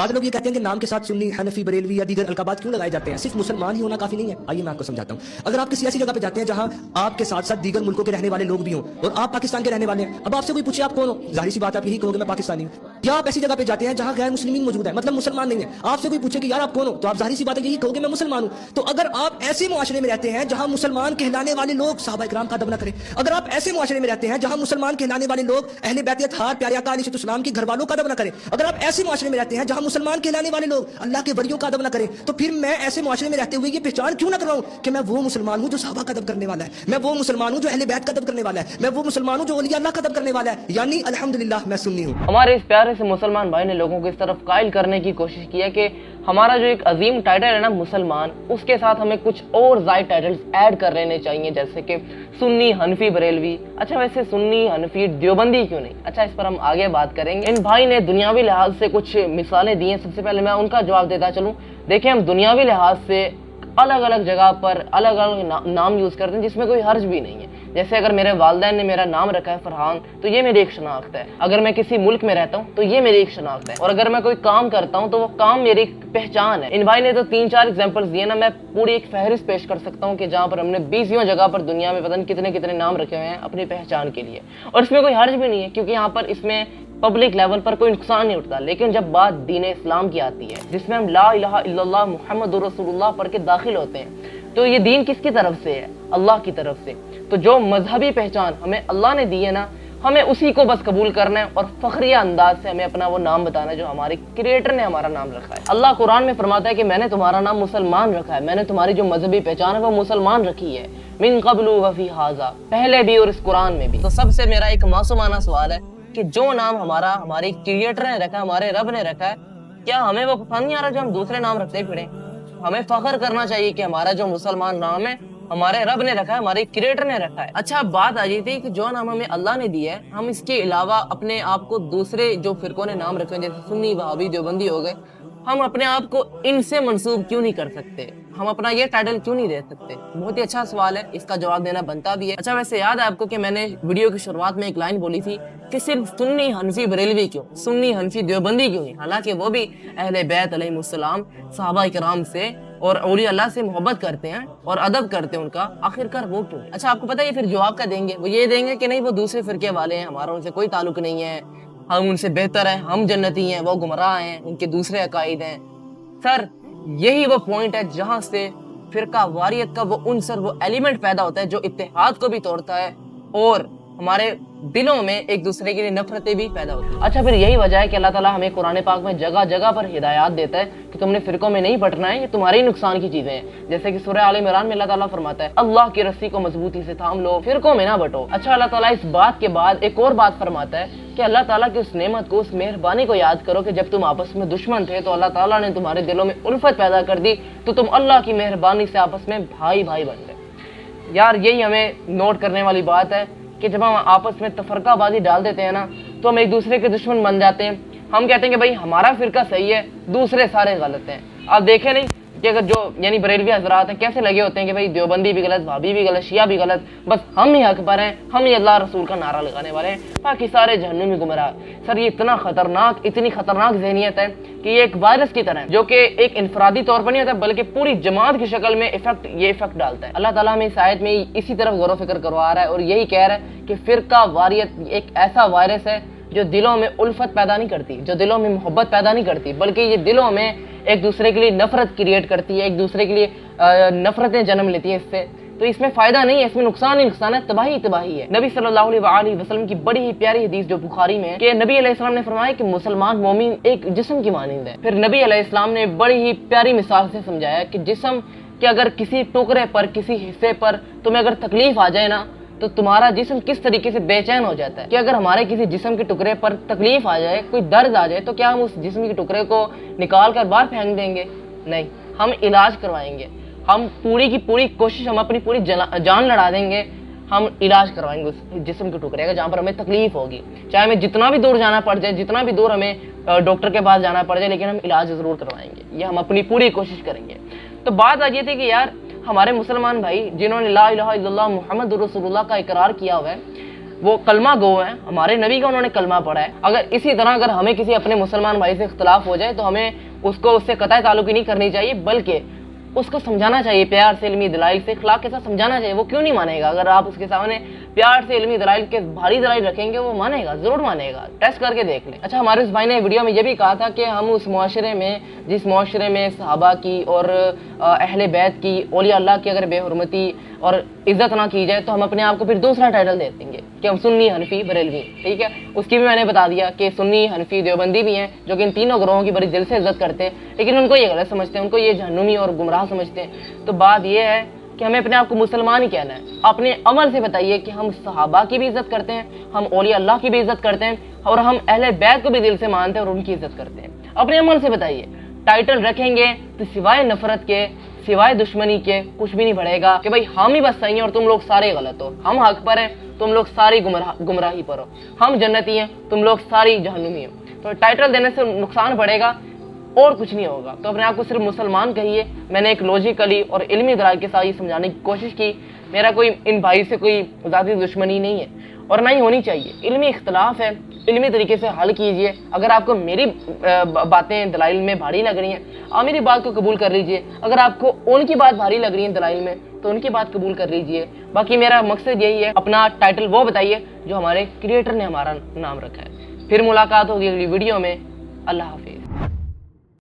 بعض لوگ یہ کہتے ہیں کہ نام کے ساتھ سنی، حنفی، بریلوی یا دیگر القابات کیوں لگائے جاتے ہیں؟ صرف مسلمان ہی ہونا کافی نہیں ہے؟ آئیے میں آپ کو سمجھاتا ہوں. اگر آپ کسی ایسی جگہ پہ جاتے ہیں جہاں آپ کے ساتھ ساتھ دیگر ملکوں کے رہنے والے لوگ بھی ہوں اور آپ پاکستان کے رہنے والے ہیں، اب آپ سے کوئی پوچھے آپ کون ہو، ظاہر سی بات ہے آپ یہی کہو گے میں پاکستانی ہوں. یا آپ ایسی جگہ پہ جاتے ہیں جہاں غیر مسلمین موجود ہیں، مطلب مسلمان نہیں ہیں، آپ سے کوئی پوچھے کہ یار آپ کون ہو، تو آپ ظاہر سی بات ہے یہی کہو گے میں مسلمان ہوں. تو اگر آپ ایسے معاشرے میں رہتے ہیں جہاں مسلمان کہلانے والے لوگ صحابہ کرام کا ادب نہ کریں، اگر آپ ایسے معاشرے میں رہتے ہیں جہاں مسلمان کہلانے والے لوگ اہل بیت اطہار پیارے آقا علیہ السلام کے گھر والوں کا ادب نہ کریں، اگر آپ ایسے معاشرے میں رہتے ہیں جہاں مسلمان کہلانے والے لوگ اللہ کے ولیوں کا ادب نہ کریں، تو پھر میں ایسے معاشرے میں رہتے ہوئے یہ پہچان کیوں نہ کراؤں کہ میں وہ مسلمان ہوں جو صحابہ کا ادب کرنے والا ہے، میں وہ مسلمان ہوں جو اہل بیت کا ادب کرنے والا ہے، میں وہ مسلمان ہوں جو اولیاء اللہ کا ادب کرنے والا ہے، یعنی الحمدللہ میں سنی ہوں. ہمارے اس پیارے سے مسلمان بھائی نے لوگوں کو اس طرف قائل کرنے کی کوشش کی ہے کہ ہمارا جو ایک عظیم ٹائٹل ہے نا مسلمان، اس کے ساتھ ہمیں کچھ اور زائد ٹائٹلز ایڈ کر لینے چاہیے، جیسے کہ سنی، حنفی، بریلوی. اچھا ویسے سنی، حنفی، دیوبندی کیوں نہیں؟ اچھا اس پر ہم آگے بات کریں گے. ان بھائی نے دنیاوی لحاظ سے کچھ مثالیں دی ہیں. سب سے پہلے میں ان کا جواب دیتا چلوں. دیکھیں ہم دنیاوی لحاظ سے الگ الگ جگہ پر الگ الگ نام یوز کرتے ہیں جس میں کوئی حرج بھی نہیں ہے. جیسے اگر میرے والدین نے میرا نام رکھا ہے فرحان، تو یہ میری ایک شناخت ہے. اگر میں کسی ملک میں رہتا ہوں تو یہ میری ایک شناخت ہے. اور اگر میں کوئی کام کرتا ہوں تو وہ کام میری ایک پہچان ہے. ان بھائی نے تو 3-4 ایگزامپلز دیے نا، میں پوری ایک فہرست پیش کر سکتا ہوں کہ جہاں پر ہم نے 20 جگہ پر دنیا میں پتہ نہیں کتنے کتنے نام رکھے ہوئے ہیں اپنی پہچان کے لیے. اور اس میں کوئی حرج بھی نہیں ہے کیونکہ یہاں پر اس میں پبلک لیول پر کوئی نقصان نہیں اٹھتا. لیکن جب بات دین اسلام کی آتی ہے جس میں ہم لا الہ الا اللہ محمد رسول اللہ پڑھ کے داخل ہوتے ہیں، تو یہ دین کس کی طرف سے ہے؟ اللہ کی طرف سے. تو جو مذہبی پہچان ہمیں اللہ نے دی ہے نا، ہمیں اسی کو بس قبول کرنا ہے اور فخریہ انداز سے ہمیں اپنا وہ نام بتانا ہے جو ہمارے کریٹر نے ہمارا نام رکھا ہے. اللہ قرآن میں فرماتا ہے کہ میں نے تمہارا نام مسلمان رکھا ہے، میں نے تمہاری جو مذہبی پہچان ہے وہ مسلمان رکھی ہے. من قبل وفی ھذا، پہلے بھی اور اس قرآن میں بھی. تو سب سے میرا ایک معصومانہ سوال ہے کہ جو نام ہمارے کریٹر نے رکھا ہے، ہمارے رب نے رکھا ہے، کیا ہمیں وہ پسند نہیں آ رہا جو ہم دوسرے نام رکھتے پھریں؟ ہمیں فخر کرنا چاہیے کہ ہمارا جو مسلمان نام ہے ہمارے رب نے رکھا ہے، ہمارے کریٹر نے رکھا ہے. اچھا اب بات آ جاتی تھی کہ جو نام ہمیں اللہ نے دی ہے، ہم اس کے علاوہ اپنے آپ کو دوسرے جو فرقوں نے نام رکھے ہیں جیسے سنی، وہابی، دیوبندی ہو گئے، ہم اپنے آپ کو ان سے منسوب کیوں نہیں کر سکتے؟ ہم اپنا یہ ٹائٹل کیوں نہیں دے سکتے؟ بہت ہی اچھا سوال ہے، اس کا جواب دینا بنتا بھی ہے. اچھا ویسے یاد ہے آپ کو کہ میں نے ویڈیو کی شروعات میں ایک لائن بولی تھی کہ صرف سنی، حنفی، بریلوی کیوں، سنی، حنفی، دیوبندی کیوں نہیں؟ حالانکہ وہ بھی اہل بیت علیہ السلام، صحابہ کرام سے اور اولیاء اللہ سے محبت کرتے ہیں اور ادب کرتے ہیں ان کا، آخرکار وہ کیوں نہیں؟ اچھا آپ کو پتہ ہے یہ پھر جواب کا دیں گے، وہ یہ دیں گے کہ نہیں وہ دوسرے فرقے والے ہیں، ہمارا ان سے کوئی تعلق نہیں ہے، ہم ان سے بہتر ہیں، ہم جنتی ہیں، وہ گمراہ ہیں، ان کے دوسرے عقائد ہیں. سر یہی وہ پوائنٹ ہے جہاں سے فرقہ واریت کا وہ عنصر، وہ ایلیمنٹ پیدا ہوتا ہے جو اتحاد کو بھی توڑتا ہے اور ہمارے دلوں میں ایک دوسرے کے لیے نفرتیں بھی پیدا ہوتی ہیں. اچھا پھر یہی وجہ ہے کہ اللہ تعالیٰ ہمیں قرآن پاک میں جگہ جگہ پر ہدایات دیتا ہے کہ تم نے فرقوں میں نہیں بٹنا ہے، یہ تمہارے ہی نقصان کی چیزیں ہیں. جیسے کہ سورہ آل عمران میں اللہ تعالیٰ فرماتا ہے اللہ کی رسی کو مضبوطی سے تھام لو، فرقوں میں نہ بٹو. اچھا اللہ تعالیٰ اس بات کے بعد ایک اور بات فرماتا ہے کہ اللہ تعالیٰ کی اس نعمت کو، اس مہربانی کو یاد کرو کہ جب تم آپس میں دشمن تھے تو اللہ تعالیٰ نے تمہارے دلوں میں الفت پیدا کر دی، تو تم اللہ کی مہربانی سے آپس میں بھائی بھائی بن گئے. یار یہی ہمیں نوٹ کرنے والی بات ہے کہ جب ہم آپس میں تفرقہ بازی ڈال دیتے ہیں نا تو ہم ایک دوسرے کے دشمن بن جاتے ہیں. ہم کہتے ہیں کہ بھائی ہمارا فرقہ صحیح ہے، دوسرے سارے غلط ہیں. آپ دیکھیں نہیں کہ اگر جو یعنی بریلوی حضرات ہیں کیسے لگے ہوتے ہیں کہ بھائی دیوبندی بھی غلط، بھابی بھی غلط، شیعہ بھی غلط، بس ہم ہی حق پر ہیں، ہم ہی اللہ رسول کا نعرہ لگانے والے ہیں، باقی سارے جہنمی گمراہ. سر یہ اتنی خطرناک ذہنیت ہے کہ یہ ایک وائرس کی طرح ہے جو کہ ایک انفرادی طور پر نہیں ہوتا بلکہ پوری جماعت کی شکل میں یہ افیکٹ ڈالتا ہے. اللہ تعالیٰ ہمیں اس آیت میں اسی طرف غور و فکر کروا رہا ہے اور یہی کہہ رہا ہے کہ فرقہ واریت ایک ایسا وائرس ہے جو دلوں میں الفت پیدا نہیں کرتی، جو دلوں میں محبت پیدا نہیں کرتی، بلکہ یہ دلوں میں ایک دوسرے کے لیے نفرت کریٹ کرتی ہے، ایک دوسرے کے لیے نفرتیں جنم لیتی ہیں. اس سے تو اس میں فائدہ نہیں ہے، اس میں نقصان ہی نقصان ہے، تباہی ہے. نبی صلی اللہ علیہ وسلم کی بڑی ہی پیاری حدیث جو بخاری میں ہے کہ نبی علیہ السلام نے فرمایا کہ مسلمان مومن ایک جسم کی مانند ہے. پھر نبی علیہ السلام نے بڑی ہی پیاری مثال سے سمجھایا کہ جسم کہ اگر کسی ٹکڑے پر، کسی حصے پر تمہیں اگر تکلیف آ جائے نا تو تمہارا جسم کس طریقے سے بے چین ہو جاتا ہے. کہ اگر ہمارے کسی جسم کے ٹکڑے پر تکلیف آ جائے، کوئی درد آ جائے، تو کیا ہم اس جسم کے ٹکڑے کو نکال کر باہر پھینک دیں گے؟ نہیں، ہم علاج کروائیں گے. ہم پوری کی پوری کوشش، ہم اپنی پوری جان لڑا دیں گے، ہم علاج کروائیں گے اس جسم کے ٹکڑے کا جہاں پر ہمیں تکلیف ہوگی. چاہے ہمیں جتنا بھی دور جانا پڑ جائے، جتنا بھی دور ہمیں ڈاکٹر کے پاس جانا پڑ جائے، لیکن ہم علاج ضرور کروائیں گے. یہ ہم اپنی پوری کوشش کریں گے. تو بات آ یہ تھی کہ یار ہمارے مسلمان بھائی جنہوں نے لا الہ الا اللہ محمد رسول اللہ کا اقرار کیا ہوا ہے، وہ کلمہ گو ہیں, ہمارے نبی کا انہوں نے کلمہ پڑھا ہے. اگر اسی طرح اگر ہمیں کسی اپنے مسلمان بھائی سے اختلاف ہو جائے تو ہمیں اس سے قطعی تعلقی نہیں کرنی چاہیے, بلکہ اس کو سمجھانا چاہیے پیار سے, علمی دلائل سے, اخلاق کے ساتھ سمجھانا چاہیے. وہ کیوں نہیں مانے گا؟ اگر آپ اس کے سامنے پیار سے علمی دلائل کے بھاری دلائل رکھیں گے وہ مانے گا, ضرور مانے گا. ٹیسٹ کر کے دیکھ لیں. اچھا, ہمارے اس بھائی نے ویڈیو میں یہ بھی کہا تھا کہ ہم اس معاشرے میں, جس معاشرے میں صحابہ کی اور اہل بیت کی, اولیاء اللہ کی اگر بے حرمتی اور عزت نہ کی جائے تو ہم اپنے آپ کو پھر دوسرا ٹائٹل دے دیں گے کہ ہم سنی, حنفی, بریلوی. ٹھیک ہے, اس کی بھی میں نے بتا دیا کہ سنی, حنفی, دیوبندی بھی ہیں جو کہ ان تینوں گروہوں کی بڑی دل سے عزت کرتے ہیں, لیکن ان کو یہ غلط سمجھتے ہیں, ان کو یہ جہنمی اور گمراہ سمجھتے ہیں. تو بات یہ ہے کہ ہمیں اپنے آپ کو مسلمان ہی کہنا ہے. اپنے عمل سے بتائیے کہ ہم صحابہ کی بھی عزت کرتے ہیں, ہم اولیاء اللہ کی بھی عزت کرتے ہیں, اور ہم اہل بیت کو بھی دل سے مانتے ہیں اور ان کی عزت کرتے ہیں. اپنے عمل سے بتائیے. ٹائٹل رکھیں گے تو سوائے نفرت کے, سوائے دشمنی کے کچھ بھی نہیں بڑھے گا کہ بھائی ہم ہی بس صحیح ہیں اور تم لوگ سارے غلط ہو, ہم حق پر ہیں تم لوگ ساری گمراہی پر ہو, ہم جنتی ہیں تم لوگ ساری جہنمی ہو. تو ٹائٹل دینے سے نقصان پڑے گا اور کچھ نہیں ہوگا. تو اپنے آپ کو صرف مسلمان کہیے. میں نے ایک لوجیکلی اور علمی دلائل کے ساتھ یہ سمجھانے کی کوشش کی. میرا کوئی ان بھائی سے کوئی ذاتی دشمنی نہیں ہے اور نہ ہی ہونی چاہیے. علمی اختلاف ہے, علمی طریقے سے حل کیجئے. اگر آپ کو میری باتیں دلائل میں بھاری لگ رہی ہیں, آپ میری بات کو قبول کر لیجئے. اگر آپ کو ان کی بات بھاری لگ رہی ہے دلائل میں تو ان کی بات قبول کر لیجئے. باقی میرا مقصد یہی ہے, اپنا ٹائٹل وہ بتائیے جو ہمارے کریٹر نے ہمارا نام رکھا ہے. پھر ملاقات ہوگی اگلی ویڈیو میں. اللہ حافظ.